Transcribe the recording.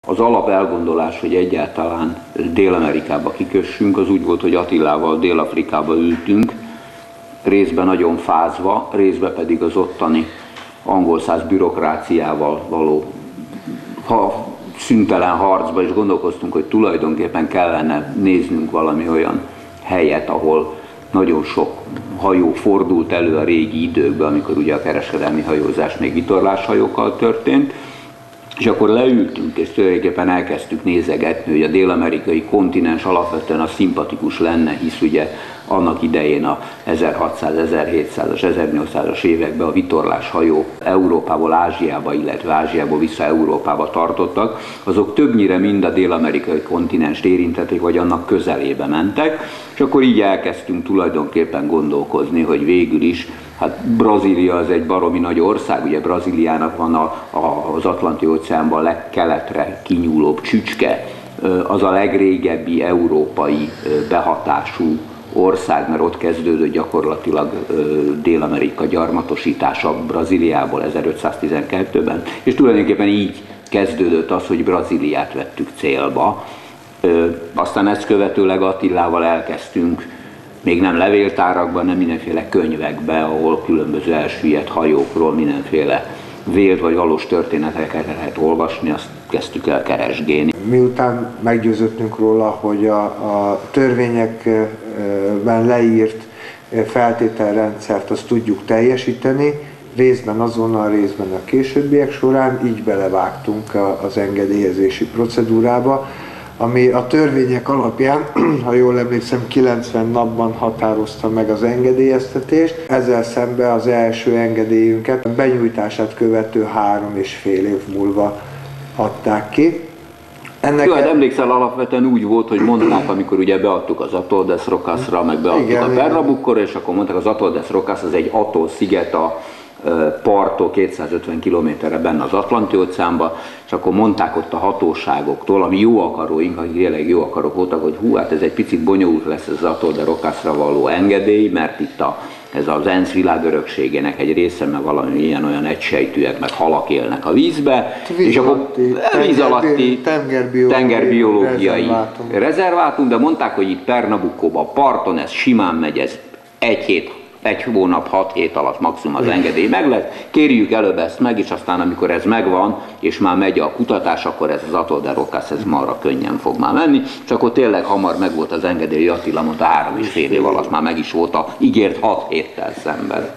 Az alap elgondolás, hogy egyáltalán Dél-Amerikába kikössünk, az úgy volt, hogy Attilával Dél-Afrikába ültünk, részben nagyon fázva, részben pedig az ottani angol száz bürokráciával való szüntelen harcba, és gondolkoztunk, hogy tulajdonképpen kellene néznünk valami olyan helyet, ahol nagyon sok hajó fordult elő a régi időkben, amikor ugye a kereskedelmi hajózás még vitorláshajókkal történt, és akkor leültünk, és tulajdonképpen elkezdtük nézegetni, hogy a dél-amerikai kontinens alapvetően a szimpatikus lenne, hisz ugye annak idején a 1600, 1700-as, 1800-as években a vitorláshajók Európából Ázsiába, illetve Ázsiából vissza Európába tartottak, azok többnyire mind a dél-amerikai kontinenst érintették, vagy annak közelébe mentek, és akkor így elkezdtünk tulajdonképpen gondolkozni, hogy végül is, hát Brazília az egy baromi nagy ország, ugye Brazíliának van az Atlanti-óceánban legkeletre kinyúlóbb csücske, az a legrégebbi európai behatású ország, mert ott kezdődött gyakorlatilag Dél-Amerika gyarmatosítása Brazíliából 1512-ben, és tulajdonképpen így kezdődött az, hogy Brazíliát vettük célba. Aztán ezt követőleg Attilával elkezdtünk, még nem levéltárakban, nem mindenféle könyvekbe, ahol különböző elsüllyedt hajókról mindenféle vélt vagy valós történeteket lehet olvasni, azt kezdtük el keresgélni. Miután meggyőződtünk róla, hogy a törvényekben leírt feltételrendszert azt tudjuk teljesíteni, részben azonnal, részben a későbbiek során, így belevágtunk az engedélyezési procedúrába, ami a törvények alapján, ha jól emlékszem, 90 napban határozta meg az engedélyeztetést. Ezzel szemben az első engedélyünket a benyújtását követő 3,5 év múlva adták ki. Jó, hát emlékszel, alapvetően úgy volt, hogy mondták, amikor ugye beadtuk az Atol des Rocasra, meg beadtuk a Pernambucóra, és akkor mondták, az Atol des Rocas az egy atoll sziget a parttól 250 kilométerre benne az Atlanti-óceánban, és akkor mondták ott a hatóságoktól, ami jó akaróink, akik tényleg jó akarók voltak, hogy hú, hát ez egy picit bonyolult lesz ez az Atol de Rocasra való engedély, mert itt ez az ENSZ világörökségének egy része, mert valami ilyen-olyan egysejtűek, meg halak élnek a vízbe, és akkor víz alatti tengerbiológiai rezervátum, de mondták, hogy itt Pernambucóban parton ez simán megy, ez egy hónap, 6 hét alatt maximum az engedély meg lesz, kérjük előbb ezt meg, és aztán amikor ez megvan, és már megy a kutatás, akkor ez az Atol de Rocas, ez marra könnyen fog már menni, és akkor tényleg hamar meg volt az engedély, Attila mondta 3,5 év alatt már meg is volt a ígért 6 héttel szemben.